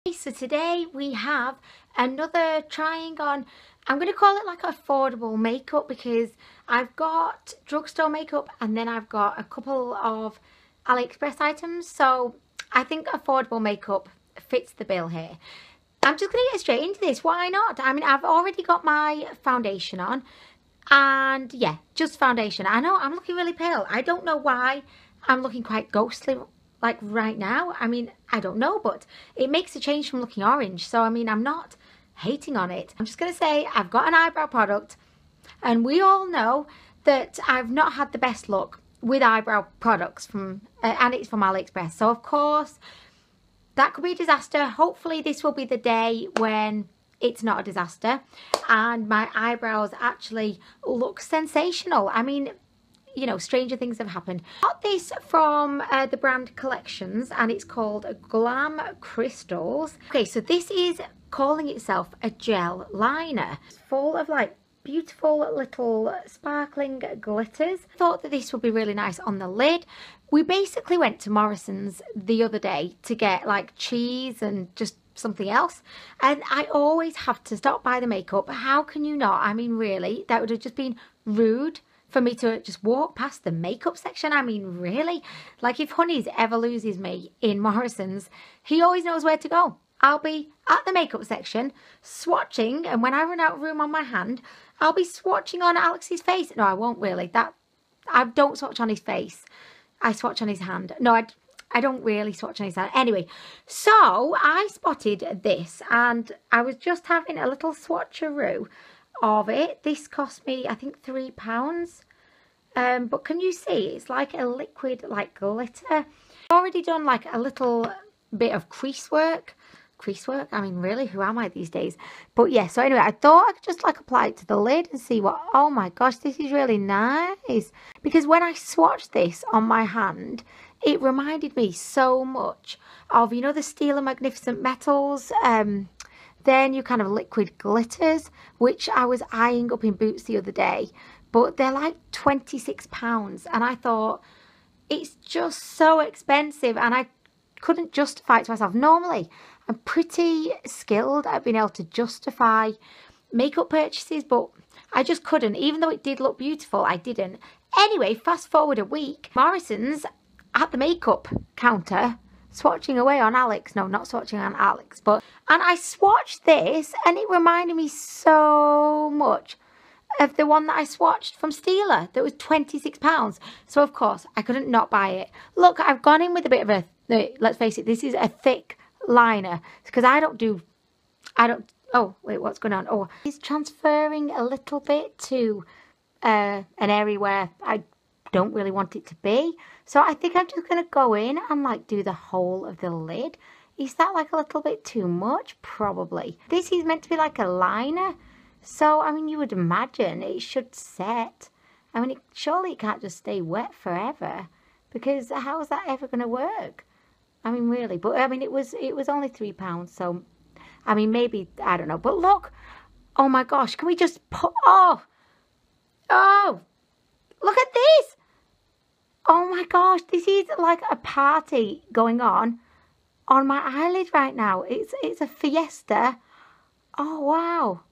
So today we have another trying on, I'm going to call it like affordable makeup, because I've got drugstore makeup and then I've got a couple of AliExpress items, so I think affordable makeup fits the bill here. I'm just going to get straight into this. Why not? I mean, I've already got my foundation on, and yeah, just foundation. I know I'm looking really pale. I don't know why I'm looking quite ghostly like right now. I mean, I don't know, but it makes a change from looking orange. So, I mean, I'm not hating on it. I'm just going to say I've got an eyebrow product, and we all know that I've not had the best luck with eyebrow products from, and it's from AliExpress. So, of course, that could be a disaster. Hopefully, this will be the day when it's not a disaster and my eyebrows actually look sensational. I mean, you know, stranger things have happened. I got this from the brand Collections, and it's called Glam Crystals. Okay, so this is calling itself a gel liner. It's full of like beautiful little sparkling glitters. Thought that this would be really nice on the lid. We basically went to Morrison's the other day to get like cheese and just something else, and I always have to stop by the makeup. How can you not? I mean, really, that would have just been rude for me to just walk past the makeup section. I mean, really? Like, if Honeys ever loses me in Morrison's, he always knows where to go. I'll be at the makeup section swatching, and when I run out of room on my hand, I'll be swatching on Alex's face. No, I won't really. I don't swatch on his face. I swatch on his hand. No, I don't really swatch on his hand. Anyway, so I spotted this, and I was just having a little swatcheroo of it. This cost me, I think, £3. But can you see it's like a liquid like glitter? I've already done like a little bit of crease work. I mean, really, who am I these days? But yeah, so anyway, I thought I could just like apply it to the lid and see what. Oh my gosh, this is really nice, because when I swatched this on my hand, it reminded me so much of, you know, the Steel and Magnificent Metals then you kind of liquid glitters, which I was eyeing up in Boots the other day, but they're like £26, and I thought it's just so expensive, and I couldn't justify it to myself. Normally, I'm pretty skilled at being able to justify makeup purchases, but I just couldn't. Even though it did look beautiful, I didn't. Anyway, fast forward a week, Morrison's at the makeup counter, swatching away on Alex. No, not swatching on Alex, but, and I swatched this, and it reminded me so much of the one that I swatched from Steeler that was £26. So of course I couldn't not buy it. Look, I've gone in with a bit of a, let's face it, this is a thick liner, because I don't, oh wait, what's going on? Oh, it's transferring a little bit to an area where I don't really want it to be. So I think I'm just going to go in and like do the whole of the lid. Is that like a little bit too much? Probably. This is meant to be like a liner, so I mean, you would imagine it should set. I mean, surely it can't just stay wet forever, because how is that ever going to work? I mean, really. But I mean, it was only £3, so I mean, maybe, I don't know. But look, oh my gosh, can we just put, oh, look at this. Oh my gosh, this is like a party going on my eyelid right now. It's a fiesta. Oh wow.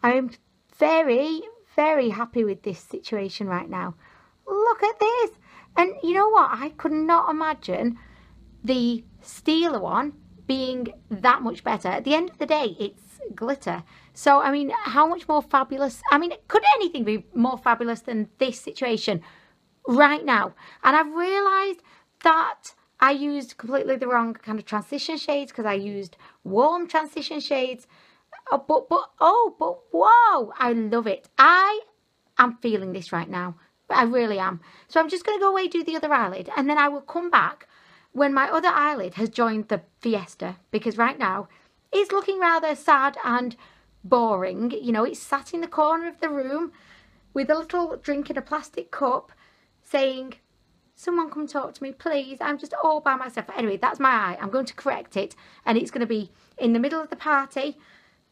I'm very, very happy with this situation right now. Look at this. And you know what? I could not imagine the Steeler one being that much better. At the end of the day, it's glitter. So, I mean, how much more fabulous? I mean, could anything be more fabulous than this situation right now? And I've realised that I used completely the wrong kind of transition shades, because I used warm transition shades. But whoa, I love it. I am feeling this right now. I really am. So I'm just going to go away, do the other eyelid, and then I will come back when my other eyelid has joined the fiesta, because right now it's looking rather sad and boring. You know, it's sat in the corner of the room with a little drink in a plastic cup saying, someone come talk to me, please. I'm just all by myself. Anyway, that's my eye. I'm going to correct it, and it's going to be in the middle of the party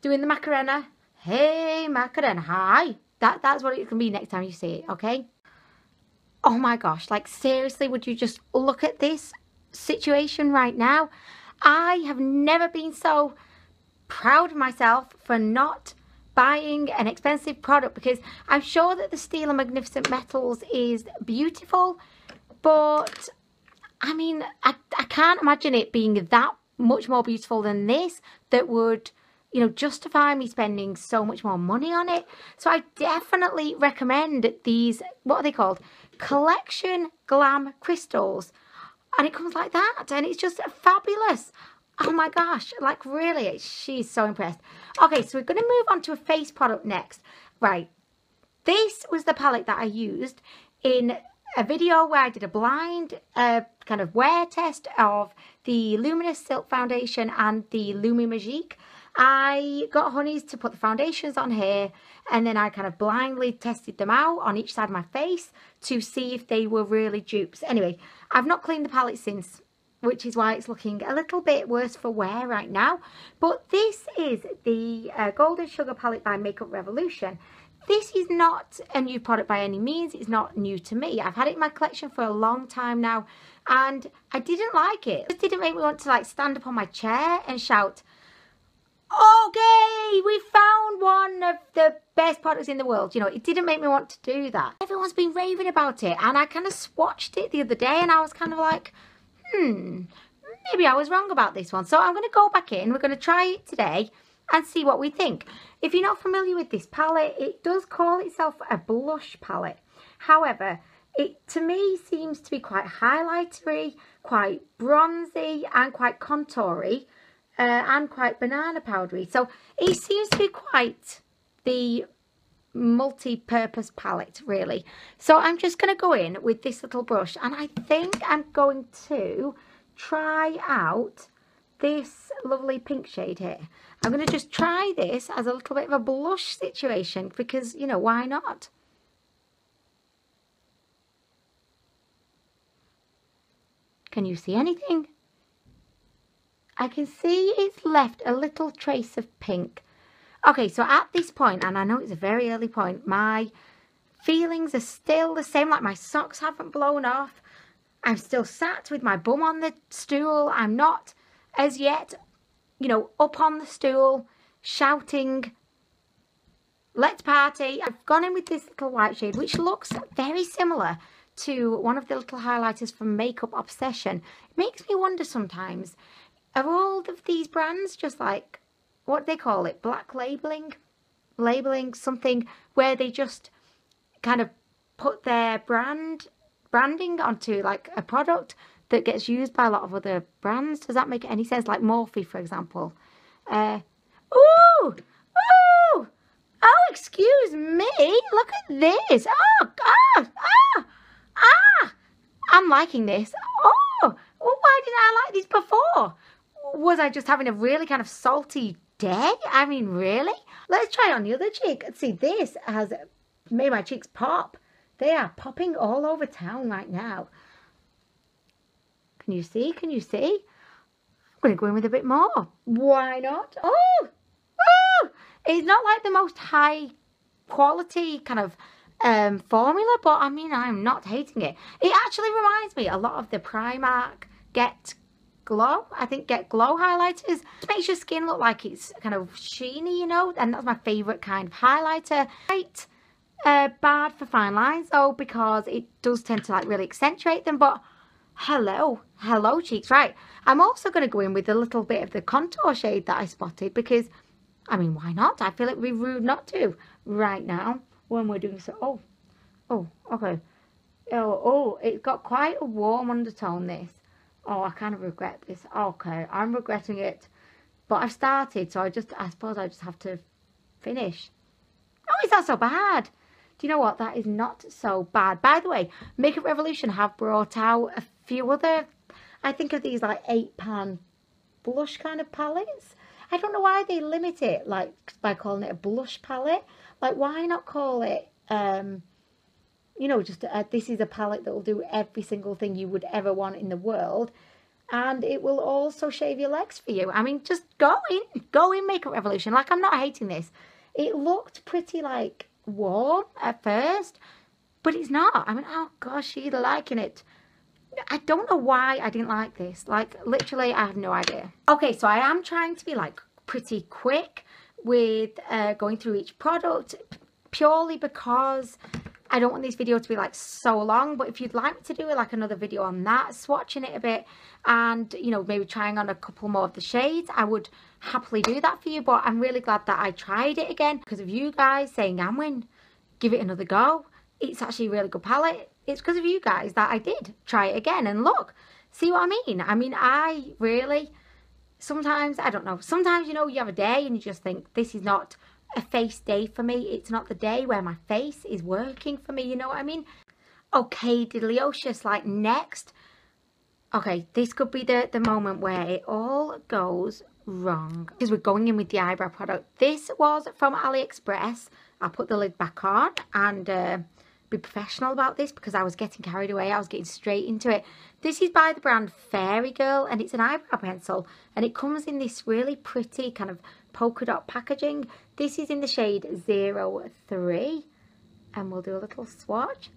doing the Macarena. Hey, Macarena, hi. That's what it's going to be next time you see it, okay? Oh my gosh, like seriously, would you just look at this situation right now? I have never been so proud of myself for not buying an expensive product, because I'm sure that the Steel and Magnificent Metals is beautiful, but I mean, I can't imagine it being that much more beautiful than this that would, you know, justify me spending so much more money on it. So I definitely recommend these, what are they called? Collection Glam Crystals. And it comes like that, and it's just fabulous. Oh my gosh, like really, she's so impressed. Okay, so we're going to move on to a face product next. Right, this was the palette that I used in a video where I did a blind kind of wear test of the Luminous Silk Foundation and the Lumi Magique. I got honeys to put the foundations on here, and then I kind of blindly tested them out on each side of my face to see if they were really dupes. Anyway, I've not cleaned the palette since, which is why it's looking a little bit worse for wear right now. But this is the Golden Sugar palette by Makeup Revolution. This is not a new product by any means. It's not new to me. I've had it in my collection for a long time now, and I didn't like it. It just didn't make me want to like stand up on my chair and shout, okay, we found one of the best products in the world. You know, it didn't make me want to do that. Everyone's been raving about it, and I kind of swatched it the other day, and I was kind of like, maybe I was wrong about this one. So I'm going to go back in. We're going to try it today and see what we think. If you're not familiar with this palette, it does call itself a blush palette. However, it to me seems to be quite highlightery, quite bronzy, and quite contoury. And quite banana powdery. So it seems to be quite the multi-purpose palette, really. So I'm just going to go in with this little brush, and I think I'm going to try out this lovely pink shade here. I'm going to just try this as a little bit of a blush situation because, you know, why not? Can you see anything? I can see it's left a little trace of pink. Okay, so at this point, and I know it's a very early point, my feelings are still the same, like my socks haven't blown off. I'm still sat with my bum on the stool. I'm not as yet, you know, up on the stool shouting, let's party. I've gone in with this little white shade, which looks very similar to one of the little highlighters from Makeup Obsession. It makes me wonder sometimes, are all of these brands just like, what do they call it, black labeling something where they just kind of put their branding onto like a product that gets used by a lot of other brands? Does that make any sense? Like Morphe, for example. Oh, excuse me, look at this. I'm liking this. Oh, well, why didn't I like this before? Was I just having a really kind of salty day? I mean, really? Let's try on the other cheek. See, this has made my cheeks pop. They are popping all over town right now. Can you see? Can you see? I'm going to go in with a bit more. Why not? Oh! It's not like the most high quality kind of formula, but I mean, I'm not hating it. It actually reminds me a lot of the Primark Get Glow. I think Get Glow highlighters. It makes your skin look like it's kind of sheeny, you know, and that's my favourite kind of highlighter. Quite bad for fine lines though, because it does tend to like really accentuate them, but hello cheeks. Right, I'm also going to go in with a little bit of the contour shade that I spotted because, I mean, why not? I feel it would be rude not to right now when we're doing so. Oh, okay. Oh, it's got quite a warm undertone, this. Oh, I kind of regret this. Okay, I'm regretting it. But I've started, so I suppose I just have to finish. Oh, it's not so bad. Do you know what? That is not so bad. By the way, Makeup Revolution have brought out a few other, I think of these like 8-pan blush kind of palettes. I don't know why they limit it, like, by calling it a blush palette. Like, why not call it, you know, just this is a palette that will do every single thing you would ever want in the world, and it will also shave your legs for you. I mean, just go in Makeup Revolution. Like, I'm not hating this. It looked pretty like warm at first, but it's not. I mean, oh gosh, she's liking it. I don't know why I didn't like this. Like, literally, I have no idea. Okay, so I am trying to be, like, pretty quick with going through each product, purely because I don't want this video to be, like, so long. But if you'd like me to do, like, another video on that, swatching it a bit, and, you know, maybe trying on a couple more of the shades, I would happily do that for you. But I'm really glad that I tried it again because of you guys saying, Amwin, give it another go. It's actually a really good palette. It's because of you guys that I did try it again. And look, see what I mean? I mean, I really, sometimes, I don't know, sometimes, you know, you have a day and you just think, this is not a face day for me. It's not the day where my face is working for me, you know what I mean? Okay, Diddlyocious, like next. Okay, this could be the moment where it all goes wrong. Because we're going in with the eyebrow product. This was from AliExpress. I'll put the lid back on and be professional about this because I was getting carried away. I was getting straight into it. This is by the brand Fairy Girl and it's an eyebrow pencil. And it comes in this really pretty kind of polka dot packaging. This is in the shade 03. And we'll do a little swatch.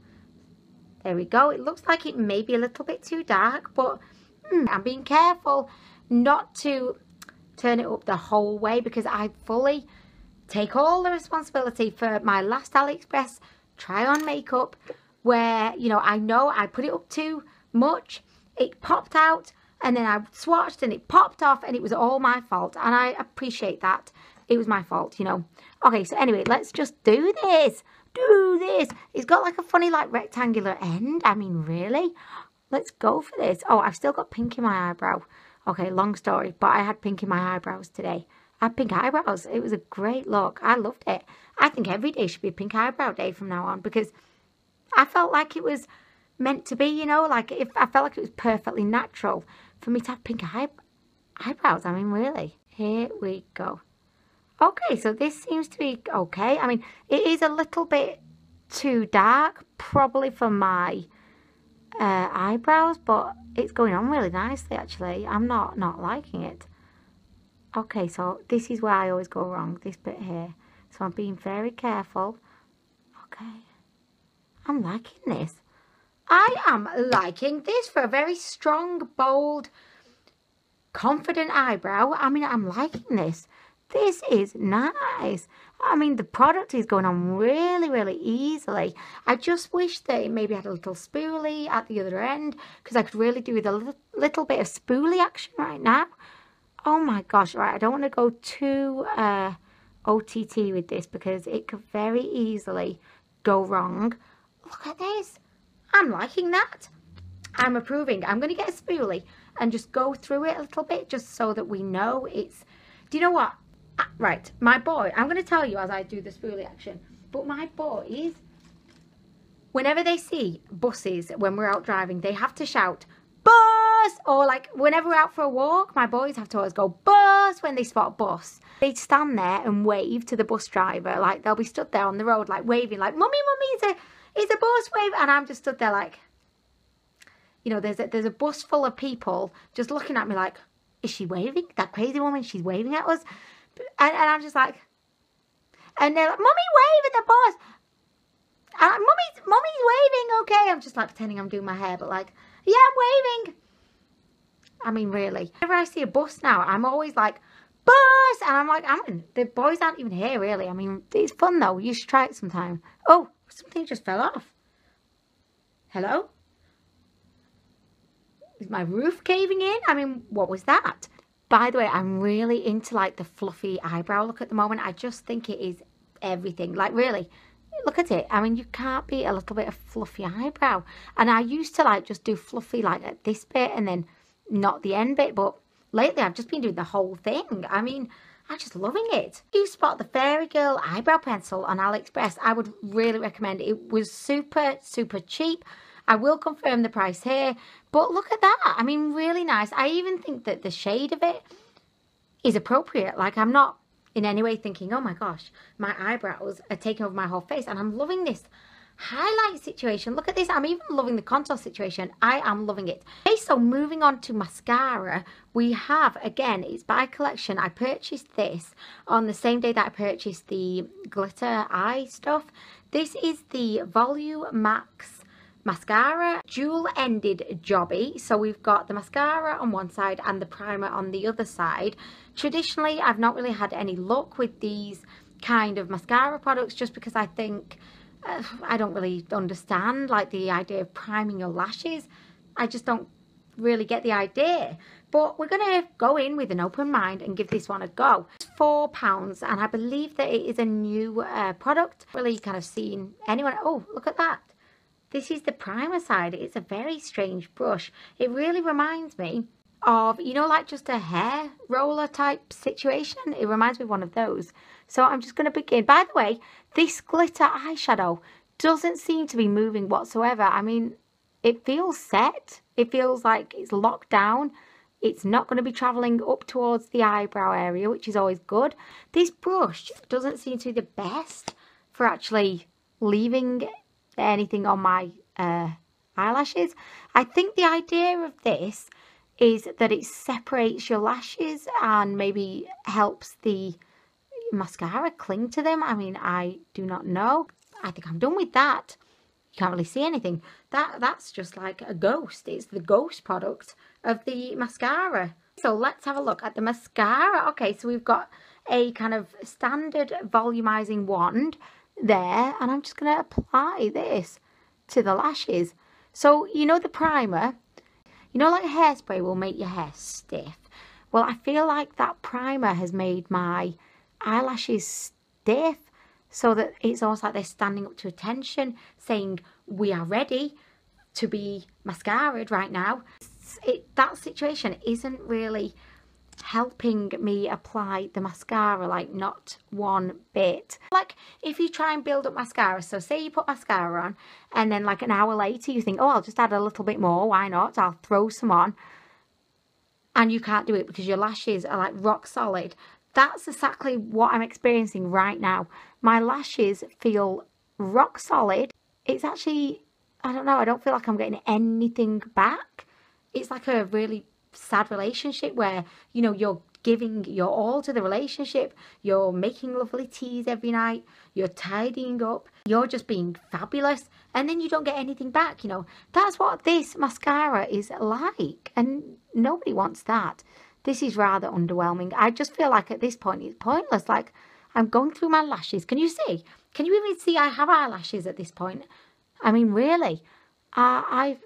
There we go. It looks like it may be a little bit too dark, but I'm being careful not to turn it up the whole way because I fully take all the responsibility for my last AliExpress try on makeup where, you know I put it up too much. It popped out and then I swatched and it popped off and it was all my fault. And I appreciate that. It was my fault, you know. Okay, so anyway, let's just do this. It's got like a funny like rectangular end. I mean, really? Let's go for this. Oh, I've still got pink in my eyebrow. Okay, long story, but I had pink in my eyebrows today. I had pink eyebrows. It was a great look. I loved it. I think every day should be a pink eyebrow day from now on because I felt like it was meant to be, you know, like if I felt like it was perfectly natural for me to have pink eyebrows. I mean, really. Here we go. Okay, so this seems to be okay. I mean, it is a little bit too dark, probably for my eyebrows, but it's going on really nicely, actually. I'm not liking it. Okay, so this is where I always go wrong, this bit here. So I'm being very careful. Okay. I'm liking this. I am liking this for a very strong, bold, confident eyebrow. I mean, I'm liking this. This is nice. I mean, the product is going on really, really easily. I just wish that it maybe had a little spoolie at the other end because I could really do with a little bit of spoolie action right now. Oh my gosh, right, I don't want to go too OTT with this because it could very easily go wrong. Look at this. I'm liking that. I'm approving. I'm going to get a spoolie and just go through it a little bit just so that we know it's... Do you know what? Right, my boy, I'm going to tell you as I do the spoolie action, but my boys, whenever they see buses when we're out driving, they have to shout, bus! Or like, whenever we're out for a walk, my boys have to always go, bus, when they spot a bus. They stand there and wave to the bus driver, like they'll be stood there on the road, like waving, like, mummy, it's a bus, wave. And I'm just stood there like, you know, there's a bus full of people just looking at me like, is she waving? That crazy woman, she's waving at us. And I'm just like, and they're like, mummy, wave at the bus. And mummy's waving, okay. I'm just like pretending I'm doing my hair, but like, yeah, I'm waving. I mean, really. Whenever I see a bus now, I'm always like, bus. And I'm like, the boys aren't even here, really. I mean, it's fun though. You should try it sometime. Oh, something just fell off. Hello? Is my roof caving in? I mean, what was that? By the way, I'm really into like the fluffy eyebrow look at the moment. I just think it is everything. Like really, look at it. I mean, you can't beat a little bit of fluffy eyebrow. And I used to like just do fluffy like at this bit and then not the end bit. But lately I've just been doing the whole thing. I mean, I'm just loving it. If you spot the Fairy Girl eyebrow pencil on AliExpress, I would really recommend it. It was super, super cheap. I will confirm the price here, but look at that. I mean, really nice. I even think that the shade of it is appropriate. Like, I'm not in any way thinking, oh my gosh, my eyebrows are taking over my whole face. And I'm loving this highlight situation. Look at this. I'm even loving the contour situation. I am loving it. Okay, so moving on to mascara, we have, again, it's by collection. I purchased this on the same day that I purchased the glitter eye stuff. This is the Volume Max mascara, dual-ended jobby. So we've got the mascara on one side and the primer on the other side. Traditionally, I've not really had any luck with these kind of mascara products just because I think I don't really understand like the idea of priming your lashes. I just don't really get the idea. But we're going to go in with an open mind and give this one a go. It's £4 and I believe that it is a new product. Really kind of seen anyone. Oh, look at that. This is the primer side. It's a very strange brush. It really reminds me of, you know, like just a hair roller type situation. It reminds me of one of those. So I'm just going to begin. By the way, this glitter eyeshadow doesn't seem to be moving whatsoever. I mean, it feels set. It feels like it's locked down. It's not going to be travelling up towards the eyebrow area, which is always good. This brush doesn't seem to be the best for actually leaving anything on my eyelashes. I think the idea of this is that it separates your lashes and maybe helps the mascara cling to them. I mean, I do not know. I think I'm done with that. You can't really see anything. That's just like a ghost. It's the ghost product of the mascara. So let's have a look at the mascara. Okay, so we've got a kind of standard volumizing wand there, and I'm just going to apply this to the lashes. So you know the primer, you know, like hairspray will make your hair stiff. Well, I feel like that primer has made my eyelashes stiff, so that it's almost like they're standing up to attention, saying we are ready to be mascaraed right now. That situation isn't really helping me apply the mascara, like not one bit. Like if you try and build up mascara, so say you put mascara on and then like an hour later you think, oh, I'll just add a little bit more, why not, I'll throw some on, and you can't do it because your lashes are like rock solid. That's exactly what I'm experiencing right now. My lashes feel rock solid. It's actually, I don't know, I don't feel like I'm getting anything back. It's like a really sad relationship where, you know, you're giving your all to the relationship. You're making lovely teas every night. You're tidying up. You're just being fabulous. And then you don't get anything back, you know. That's what this mascara is like. And nobody wants that. This is rather underwhelming. I just feel like at this point it's pointless. Like I'm going through my lashes. Can you see? Can you even see I have eyelashes at this point? I mean, really, I'm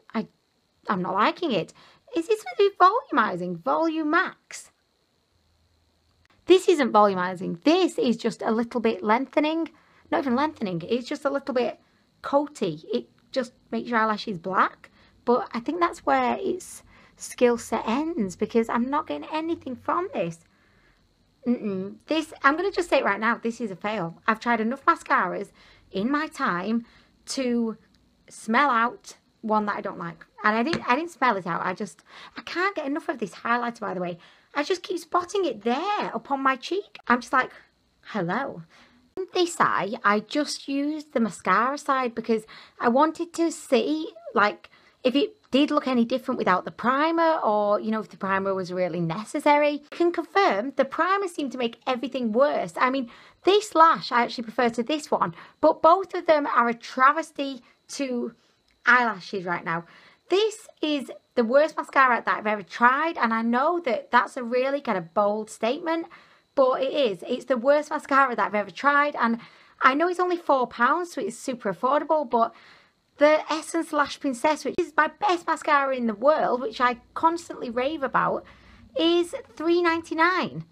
not liking it. Is this supposed to be volumizing? Volume max. This isn't volumizing. This is just a little bit lengthening. Not even lengthening. It's just a little bit coaty. It just makes your eyelashes black. But I think that's where its skill set ends, because I'm not getting anything from this. This, I'm going to just say it right now, this is a fail. I've tried enough mascaras in my time to smell out one that I don't like. And I didn't smell it out. I can't get enough of this highlighter, by the way. I just keep spotting it there upon my cheek. I'm just like, hello. In this eye, I just used the mascara side because I wanted to see, like, if it did look any different without the primer, or, you know, if the primer was really necessary. I can confirm the primer seemed to make everything worse. I mean, this lash I actually prefer to this one, but both of them are a travesty to eyelashes right now. This is the worst mascara that I've ever tried, and I know that that's a really kind of bold statement, but it is. It's the worst mascara that I've ever tried, and I know it's only £4, so it's super affordable, but the Essence Lash Princess, which is my best mascara in the world, which I constantly rave about, is £3.99.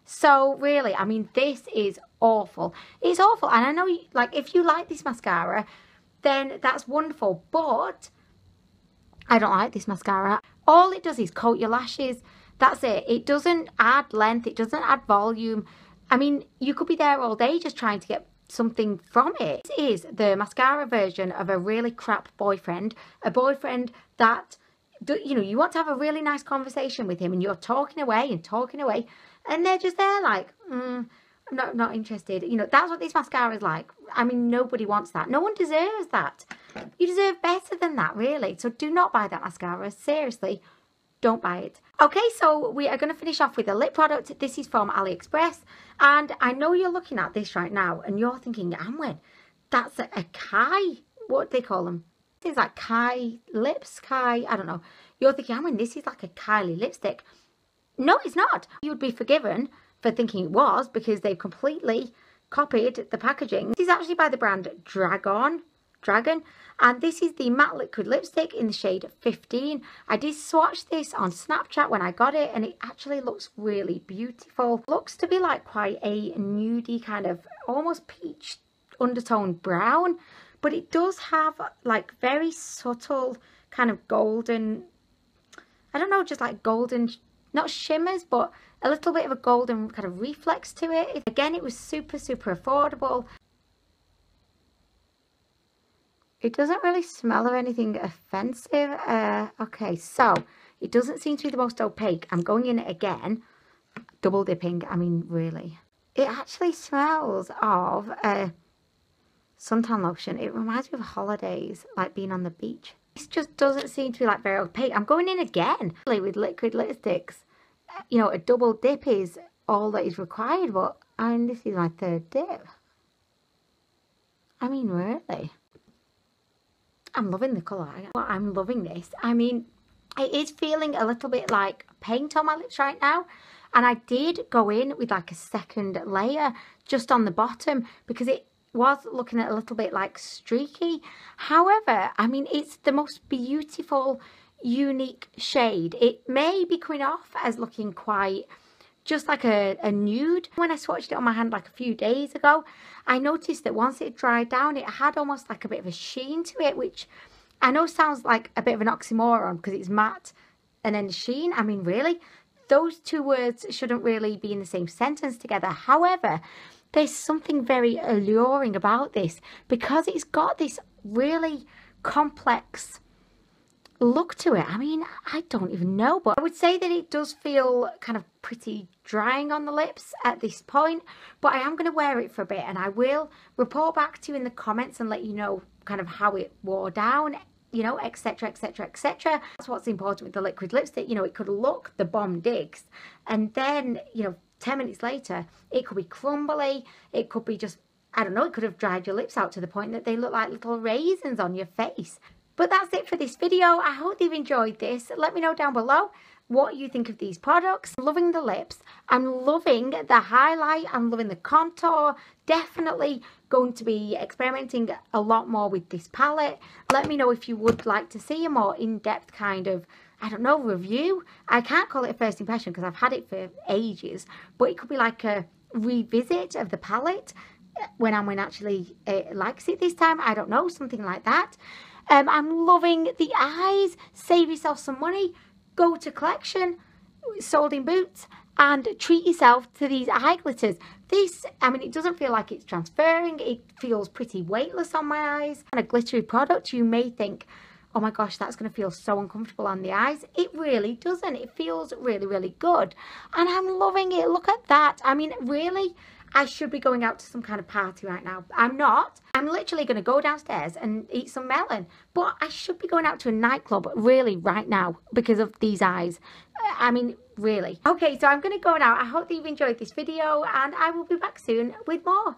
So really, I mean, this is awful. It's awful, and I know, like, if you like this mascara, then that's wonderful, but I don't like this mascara. All it does is coat your lashes. That's it. It doesn't add length. It doesn't add volume. I mean, you could be there all day just trying to get something from it. This is the mascara version of a really crap boyfriend. A boyfriend that, you know, you want to have a really nice conversation with him and you're talking away and they're just there like, I'm not interested. You know, that's what this mascara is like. I mean, nobody wants that. No one deserves that. You deserve better than that, really. So do not buy that mascara. Seriously, don't buy it. Okay, so we are going to finish off with a lip product. This is from AliExpress. And I know you're looking at this right now and you're thinking, Amwen, that's a Kai. What do they call them? It's like Kai lips, Kai, I don't know. You're thinking, I mean, this is like a Kylie lipstick. No, it's not. You would be forgiven for thinking it was because they've completely copied the packaging. This is actually by the brand Dragon, and this is the matte liquid lipstick in the shade 15. I did swatch this on Snapchat when I got it, and it actually looks really beautiful. Looks to be like quite a nudie kind of almost peach undertone brown, but it does have like very subtle kind of golden, I don't know, just like golden, not shimmers, but a little bit of a golden kind of reflex to it. Again, it was super affordable. It doesn't really smell of anything offensive. Okay, so it doesn't seem to be the most opaque. I'm going in it again, double dipping. I mean, really. It actually smells of suntan lotion. It reminds me of holidays, like being on the beach. This just doesn't seem to be like very opaque. I'm going in again with liquid lipsticks. You know, a double dip is all that is required, but I mean, this is my third dip. I mean, really. I'm loving the colour. I'm loving this. I mean, it is feeling a little bit like paint on my lips right now. And I did go in with like a second layer just on the bottom because it was looking a little bit like streaky. However, I mean, it's the most beautiful, unique shade. It may be coming off as looking quite just like a nude. When I swatched it on my hand like a few days ago, I noticed that once it dried down, it had almost like a bit of a sheen to it, which I know sounds like a bit of an oxymoron because it's matte and then sheen. I mean, really, those two words shouldn't really be in the same sentence together. However, there's something very alluring about this because it's got this really complex look to it. I mean, I don't even know, but I would say that it does feel kind of pretty drying on the lips at this point, but I am going to wear it for a bit and I will report back to you in the comments and let you know kind of how it wore down, you know, etc. That's what's important with the liquid lipstick. You know, it could look the bomb digs and then, you know, 10 minutes later it could be crumbly, it could be just, I don't know, it could have dried your lips out to the point that they look like little raisins on your face. But that's it for this video. I hope you've enjoyed this. Let me know down below what you think of these products. I'm loving the lips. I'm loving the highlight. I'm loving the contour. Definitely going to be experimenting a lot more with this palette. Let me know if you would like to see a more in-depth kind of, I don't know, review. I can't call it a first impression because I've had it for ages, but it could be like a revisit of the palette when I'm actually likes it this time. I don't know, something like that. I'm loving the eyes. Save yourself some money. Go to Collection, sold in Boots, and treat yourself to these eye glitters. This, I mean, it doesn't feel like it's transferring. It feels pretty weightless on my eyes. And a glittery product, you may think, oh my gosh, that's going to feel so uncomfortable on the eyes. It really doesn't. It feels really good. And I'm loving it. Look at that. I mean, really, I should be going out to some kind of party right now. I'm not. I'm literally going to go downstairs and eat some melon. But I should be going out to a nightclub really right now because of these eyes. I mean, really. Okay, so I'm going to go now. I hope that you've enjoyed this video and I will be back soon with more.